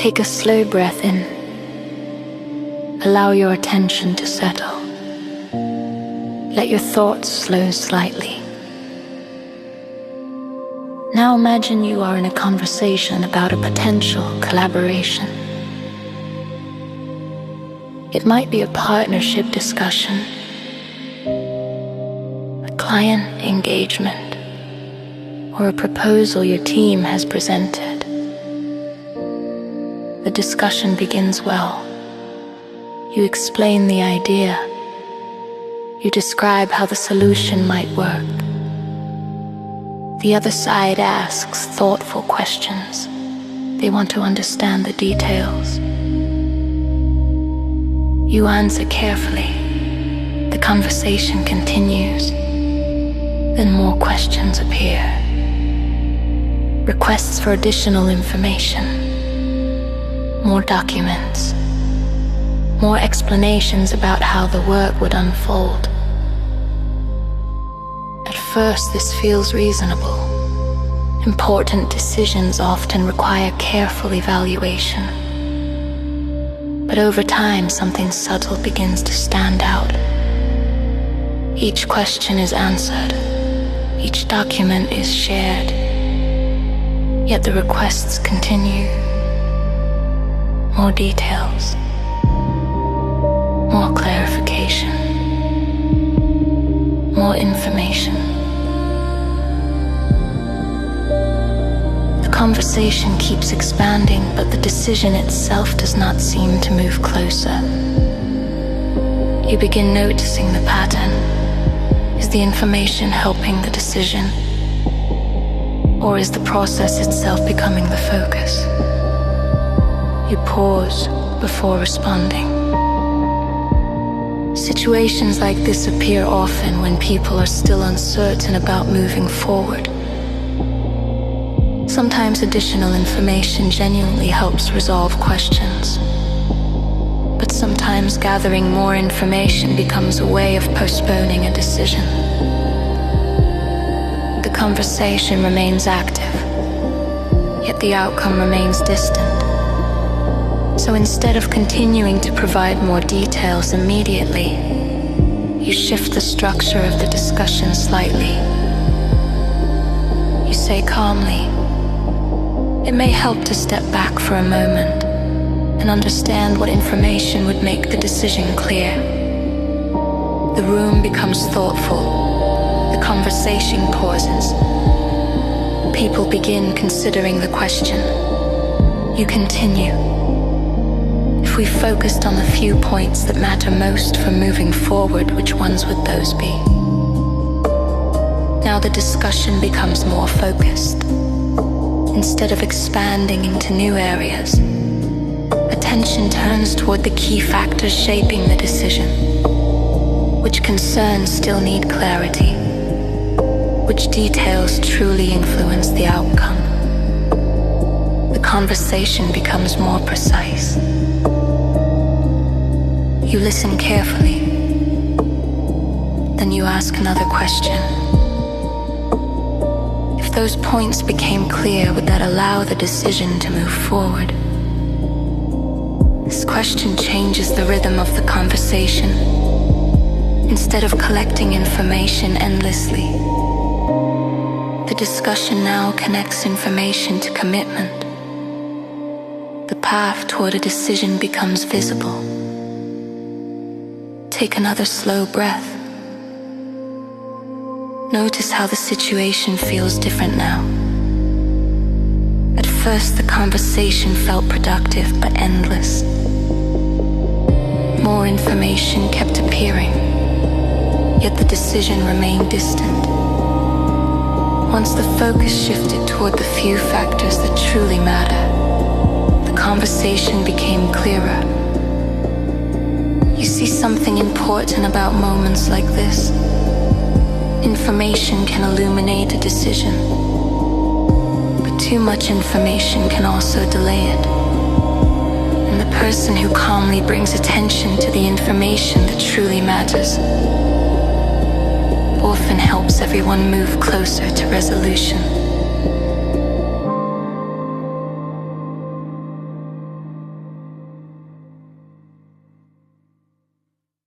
Take a slow breath in. Allow your attention to settle. Let your thoughts slow slightly. Now imagine you are in a conversation about a potential collaboration. It might be a partnership discussion, a client engagement, or a proposal your team has presented. The discussion begins well. You explain the idea. You describe how the solution might work. The other side asks thoughtful questions. They want to understand the details. You answer carefully. The conversation continues. Then more questions appear. Requests for additional information. More documents. More explanations about how the work would unfold. At first, this feels reasonable. Important decisions often require careful evaluation. But over time, something subtle begins to stand out. Each question is answered. Each document is shared. Yet the requests continue. More details. More clarification. More information. The conversation keeps expanding, but the decision itself does not seem to move closer. You begin noticing the pattern. Is the information helping the decision? Or is the process itself becoming the focus? You pause before responding. Situations like this appear often when people are still uncertain about moving forward. Sometimes additional information genuinely helps resolve questions. But sometimes gathering more information becomes a way of postponing a decision. The conversation remains active, yet the outcome remains distant. So instead of continuing to provide more details immediately, you shift the structure of the discussion slightly. You say calmly, it may help to step back for a moment and understand what information would make the decision clear. The room becomes thoughtful. The conversation pauses. People begin considering the question. You continue. If we focused on the few points that matter most for moving forward, which ones would those be? Now the discussion becomes more focused. Instead of expanding into new areas, attention turns toward the key factors shaping the decision. Which concerns still need clarity? Which details truly influence the outcome? The conversation becomes more precise. You listen carefully. Then you ask another question. If those points became clear, would that allow the decision to move forward? This question changes the rhythm of the conversation. Instead of collecting information endlessly, the discussion now connects information to commitment. The path toward a decision becomes visible. Take another slow breath. Notice how the situation feels different now. At first, the conversation felt productive but endless. More information kept appearing, yet the decision remained distant. Once the focus shifted toward the few factors that truly matter, the conversation became clearer. You see something important about moments like this. Information can illuminate a decision, but too much information can also delay it. And the person who calmly brings attention to the information that truly matters often helps everyone move closer to resolution.